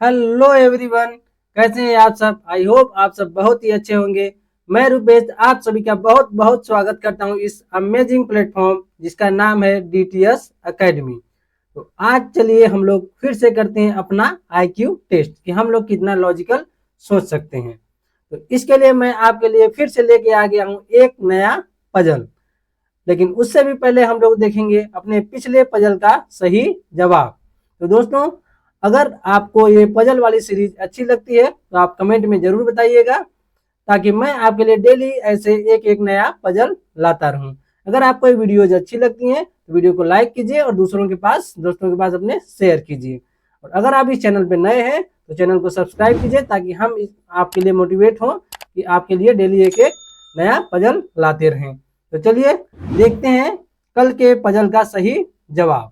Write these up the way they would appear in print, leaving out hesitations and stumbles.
Hello everyone, कैसे हैं आप सब। आई होप आप सब बहुत ही अच्छे होंगे। मैं रुपेश आप सभी का बहुत बहुत स्वागत करता हूं इस अमेजिंग प्लेटफॉर्म जिसका नाम है डीटीएस एकेडमी। तो आज चलिए हम लोग फिर से करते हैं अपना आईक्यू टेस्ट कि हम लोग कितना लॉजिकल सोच सकते हैं। तो इसके लिए मैं आपके लिए फिर से लेके आ गया हूँ एक नया पजल। लेकिन उससे भी पहले हम लोग देखेंगे अपने पिछले पजल का सही जवाब। तो दोस्तों, अगर आपको ये पजल वाली सीरीज अच्छी लगती है तो आप कमेंट में जरूर बताइएगा, ताकि मैं आपके लिए डेली ऐसे एक एक नया पजल लाता रहूं। अगर आपको ये वीडियोज अच्छी लगती हैं तो वीडियो को लाइक कीजिए और दोस्तों के पास अपने शेयर कीजिए। और अगर आप इस चैनल पे नए हैं तो चैनल को सब्सक्राइब कीजिए, ताकि हम आपके लिए मोटिवेट हों कि आपके लिए डेली एक एक नया पजल लाते रहें। तो चलिए देखते हैं कल के पजल का सही जवाब।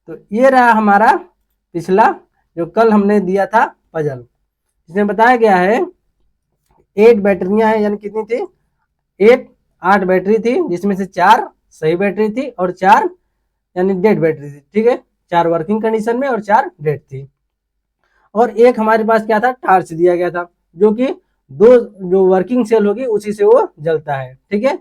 तो ये रहा हमारा पिछला जो कल हमने दिया था पजल। इसमें बताया गया है 8 बैटरियां हैं, यानी कितनी थी 8 8 बैटरी थी, जिसमें से 4 सही बैटरी थी और 4 यानी डेड बैटरी थी। ठीक है, 4 वर्किंग कंडीशन में और 4 डेड थी। और एक हमारे पास क्या था, टार्च दिया गया था, जो कि दो जो वर्किंग सेल होगी उसी से वो जलता है। ठीक है,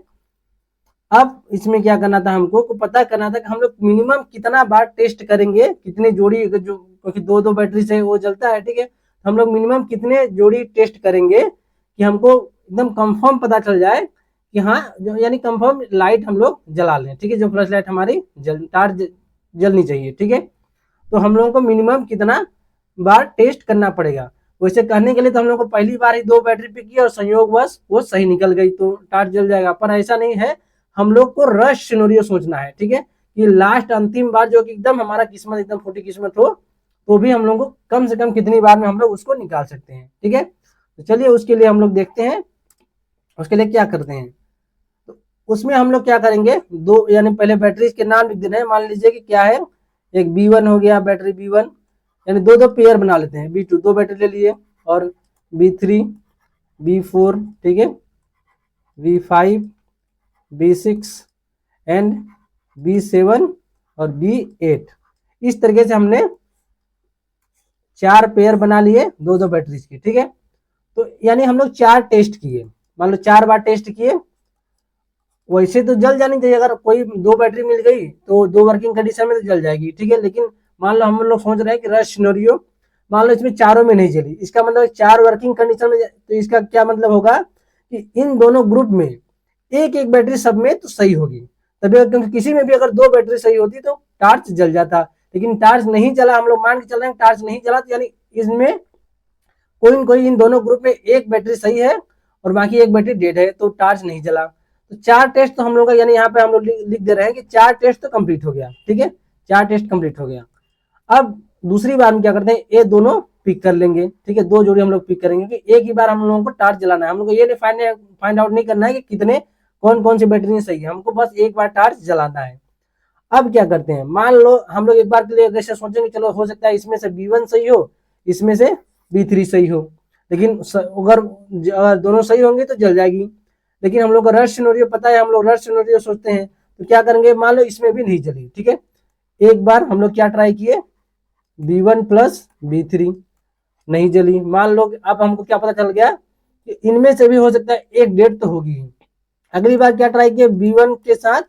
अब इसमें क्या करना था, हमको को पता करना था कि हम लोग मिनिमम कितना बार टेस्ट करेंगे, कितनी जोड़ी जो, क्योंकि दो दो बैटरी से वो जलता है। ठीक है, तो हम लोग मिनिमम कितने जोड़ी टेस्ट करेंगे कि हमको एकदम कंफर्म पता चल जाए कि हाँ, जो यानी कंफर्म लाइट हम लोग जला लें। ठीक है, जो फ्लैश लाइट हमारी जलनी चाहिए। ठीक है, तो हम लोगों को मिनिमम कितना बार टेस्ट करना पड़ेगा। वैसे कहने के लिए तो हम लोग को पहली बार ही 2 बैटरी पिक की और संयोगवश वो सही निकल गई तो टार्च जल जाएगा, पर ऐसा नहीं है। हम लोग को रश सिनेरियो सोचना है। ठीक है, कि लास्ट अंतिम बार जो कि एकदम हमारा किस्मत एकदम खोटी किस्मत हो, तो भी हम लोग को कम से कम कितनी बार में हम लोग उसको निकाल सकते हैं। ठीक है, तो चलिए उसके लिए हम लोग देखते हैं उसके लिए क्या करते हैं। तो उसमें हम लोग क्या करेंगे, दो यानी पहले बैटरी के नाम लिख देना है। मान लीजिए कि क्या है, एक B1 हो गया, बैटरी B1, यानी दो दो पेयर बना लेते हैं। B2 दो बैटरी ले लिए, और B3, B4, ठीक है, B5, B6 एंड B7 और B8। इस तरीके से हमने 4 पेयर बना लिए दो दो बैटरीज की। ठीक है, तो यानी हम लोग 4 टेस्ट किए, मान लो 4 बार टेस्ट किए। वैसे तो जल जानी चाहिए, अगर कोई 2 बैटरी मिल गई तो 2 वर्किंग कंडीशन में तो जल जाएगी। ठीक है, लेकिन मान लो हम लोग सोच रहे हैं कि रश सिनेरियो, मान लो इसमें चारों में नहीं जली, इसका मतलब 4 वर्किंग कंडीशन में, तो इसका क्या मतलब होगा कि इन दोनों ग्रुप में एक एक बैटरी सब में तो सही होगी तभी, क्योंकि किसी में भी अगर 2 बैटरी सही होती तो टार्च जल जाता। लेकिन टार्च नहीं चला, हम लोग मान के चल रहे हैं टार्च नहीं चला, तो यानी इसमें कोई न कोई इन दोनों ग्रुप में एक बैटरी सही है और बाकी एक बैटरी डेड है, तो टार्च नहीं जला। तो 4 टेस्ट तो हम लोग का, यानी यहाँ पे हम लोग लिख दे रहे हैं कि 4 टेस्ट तो कंप्लीट हो गया। ठीक है, 4 टेस्ट कंप्लीट हो गया। अब दूसरी बार हम क्या करते हैं, ये दोनों पिक कर लेंगे। ठीक है, 2 जोड़ी हम लोग पिक करेंगे कि एक ही बार हम लोगों को टार्च जलाना है। हम लोग को ये नहीं फाइंड आउट नहीं करना है कि कितने कौन कौन सी बैटरी सही है, हमको बस एक बार टार्च जलाना है। अब क्या करते हैं, मान लो हम लोग एक बार के लिए जैसे सोचेंगे, चलो हो सकता है इसमें से B1 सही हो, इसमें से B3 सही हो, लेकिन अगर दोनों सही होंगे तो जल जाएगी। लेकिन हम लोग को रश सिनेरियो पता है, हम लोग रश सिनेरियो सोचते हैं, तो क्या करेंगे, मान लो इसमें भी नहीं जली। ठीक है, एक बार हम लोग क्या ट्राई किए, B1 प्लस B3 नहीं जली। मान लो अब हमको क्या पता चल गया कि इनमें से भी हो सकता है एक डेट तो होगी। अगली बार क्या ट्राई किया, B1 के साथ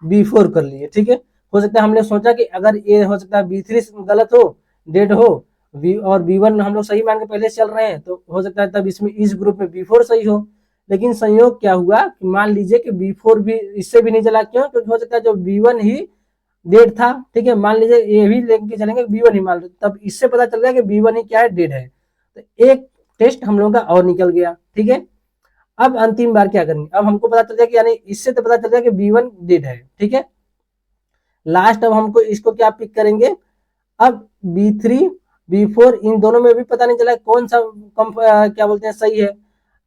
B4 कर लिए। ठीक है, हो सकता है हमने सोचा कि अगर ये हो सकता है B3 गलत हो, डेड हो, और B1 हम लोग सही मान के पहले चल रहे हैं, तो हो सकता है तब इसमें इस ग्रुप में B4 सही हो। लेकिन संयोग क्या हुआ कि मान लीजिए कि B4 भी इससे भी नहीं चला। क्यों, क्योंकि हो सकता है जो B1 ही डेड था। ठीक है, मान लीजिए ये भी लेके चलेंगे B1 ही मान लो, तब इससे पता चल गया कि B1 ही क्या है, डेड है। तो एक टेस्ट हम लोगों का और निकल गया। ठीक है, अब अंतिम बार क्या करेंगे, अब हमको पता चल गया कि यानी इससे तो पता चल गया कि B1 डेड है। ठीक है, लास्ट अब हमको इसको क्या पिक करेंगे, अब B3 B4 इन दोनों में भी पता नहीं चला कौन सा क्या बोलते हैं सही है।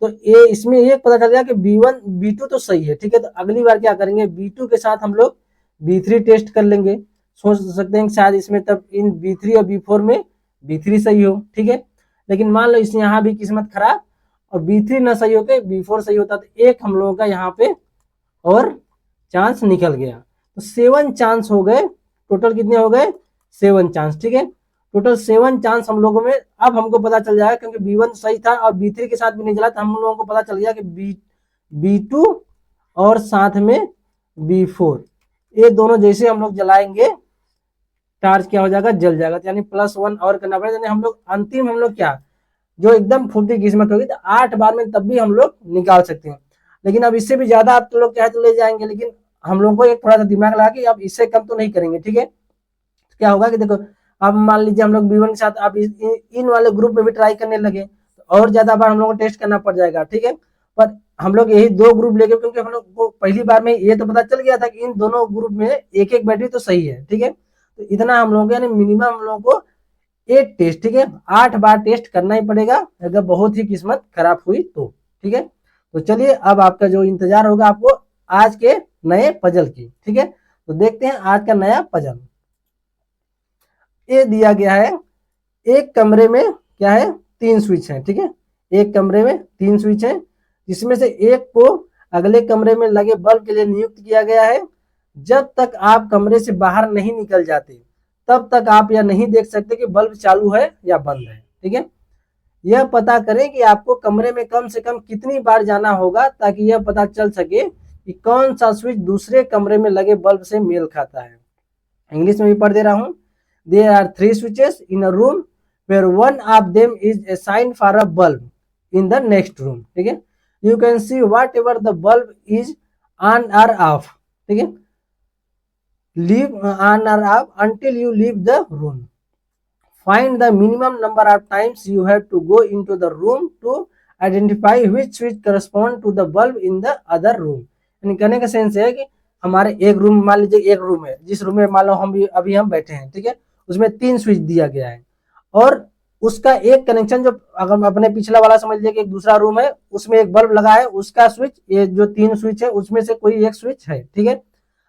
तो ये इसमें ये पता चल गया कि B1 B2 तो सही है। ठीक है, तो अगली बार क्या करेंगे, B2 के साथ हम लोग B3 टेस्ट कर लेंगे। सोच सकते हैं कि शायद इसमें तब इन B3 और B4 में B3 सही हो। ठीक है, लेकिन मान लो इस यहाँ भी किस्मत खराब और B3 ना सही होके B4 सही होता, तो एक हम लोगों का यहाँ पे और चांस निकल गया। तो 7 चांस हो गए, टोटल कितने हो गए, 7 चांस। ठीक है, टोटल 7 चांस हम लोगों में अब हमको पता चल जाएगा, क्योंकि B1 सही था और B3 के साथ भी नहीं जला, तो हम लोगों को पता चल गया कि B2 और साथ में B4 ये दोनों जैसे हम लोग जलाएंगे चार्ज क्या हो जाएगा, जल जाएगा। यानी +1 और करना पड़ेगा। यानी हम लोग अंतिम हम लोग क्या, जो एकदम फूटी किस्मत होगी तो 8 बार में तब भी हम लोग निकाल सकते हैं। लेकिन अब इससे भी ज्यादा आप तो लोग चाहे तो ले जाएंगे, लेकिन हम लोगों को एक थोड़ा सा दिमाग लगा कि अब इससे कम तो नहीं करेंगे, ठीक है। तो क्या होगा कि देखो, अब मान लीजिए हम लोग B1 के साथ अब इन वाले ग्रुप में भी ट्राई करने लगे तो और ज्यादा बार हम लोग को टेस्ट करना पड़ जाएगा, ठीक है। पर हम लोग यही 2 ग्रुप लेंगे, क्योंकि हम लोग को पहली बार में ये तो पता चल गया था कि इन दोनों ग्रुप में एक एक बैटरी तो सही है, ठीक है। तो इतना हम लोग यानी मिनिमम हम लोगों को 8 टेस्ट, ठीक है, 8 बार टेस्ट करना ही पड़ेगा अगर बहुत ही किस्मत खराब हुई तो, ठीक है। तो चलिए अब आपका जो इंतजार होगा आपको आज के नए पजल की, ठीक है। तो देखते हैं आज का नया पजल। ये दिया गया है, एक कमरे में क्या है, 3 स्विच है, ठीक है। एक कमरे में 3 स्विच है, जिसमें से एक को अगले कमरे में लगे बल्ब के लिए नियुक्त किया गया है। जब तक आप कमरे से बाहर नहीं निकल जाते तब तक आप यह नहीं देख सकते कि बल्ब चालू है या बंद है, ठीक है। यह पता करें कि आपको कमरे में कम से कम कितनी बार जाना होगा ताकि यह पता चल सके कि कौन सा स्विच दूसरे कमरे में लगे बल्ब से मेल खाता है। इंग्लिश में भी पढ़ दे रहा हूं। There are 3 switches in a room where one of them is assigned for a bulb in the next room, ठीक है। You can see whatever the bulb is on or off, ठीक है, leave on or off until you leave the room. Find the minimum number of times you have to go into the room to identify which switch correspond to the bulb in the other room. यानी कहने का sense है कि हमारे एक room, मान लीजिए एक रूम है, जिस रूम में मान लो हम अभी हम बैठे हैं, ठीक है, उसमें 3 स्विच दिया गया है और उसका एक कनेक्शन, जो अगर अपने पिछला वाला समझ लीजिए कि एक दूसरा रूम है उसमें एक बल्ब लगा है, उसका स्विच, ये जो 3 स्विच है उसमें से कोई एक स्विच है, ठीक है।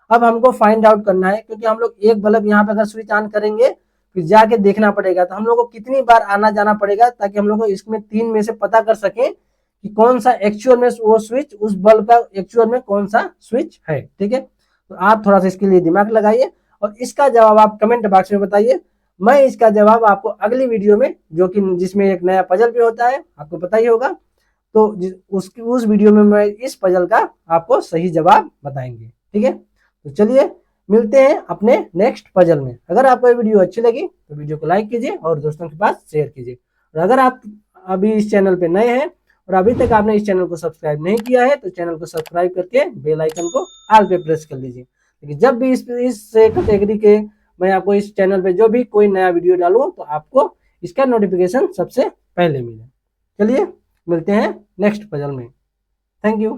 अब हमको फाइंड आउट करना है, क्योंकि हम लोग एक बल्ब यहाँ पे अगर स्विच ऑन करेंगे फिर जाके देखना पड़ेगा, तो हम लोग को कितनी बार आना जाना पड़ेगा ताकि हम लोग को इसमें 3 में से पता कर सके कि कौन सा एक्चुअल में वो स्विच, उस बल्ब का एक्चुअल में कौन सा स्विच है, ठीक है। तो आप थोड़ा सा इसके लिए दिमाग लगाइए और इसका जवाब आप कमेंट बॉक्स में बताइए। मैं इसका जवाब आपको अगली वीडियो में, जो कि जिसमें एक नया पजल भी होता है, आपको पता ही होगा, तो उस वीडियो में मैं इस पजल का आपको सही जवाब बताएंगे, ठीक है। तो चलिए मिलते हैं अपने नेक्स्ट पजल में। अगर आपको ये वीडियो अच्छी लगी तो वीडियो को लाइक कीजिए और दोस्तों के पास शेयर कीजिए। और अगर आप अभी इस चैनल पे नए हैं और अभी तक आपने इस चैनल को सब्सक्राइब नहीं किया है तो चैनल को सब्सक्राइब करके बेल आइकन को ऑल पे प्रेस कर लीजिए, लेकिन जब भी इस कैटेगरी के मैं आपको इस चैनल पे जो भी कोई नया वीडियो डालूं तो आपको इसका नोटिफिकेशन सबसे पहले मिले। चलिए मिलते हैं नेक्स्ट पजल में। Thank you.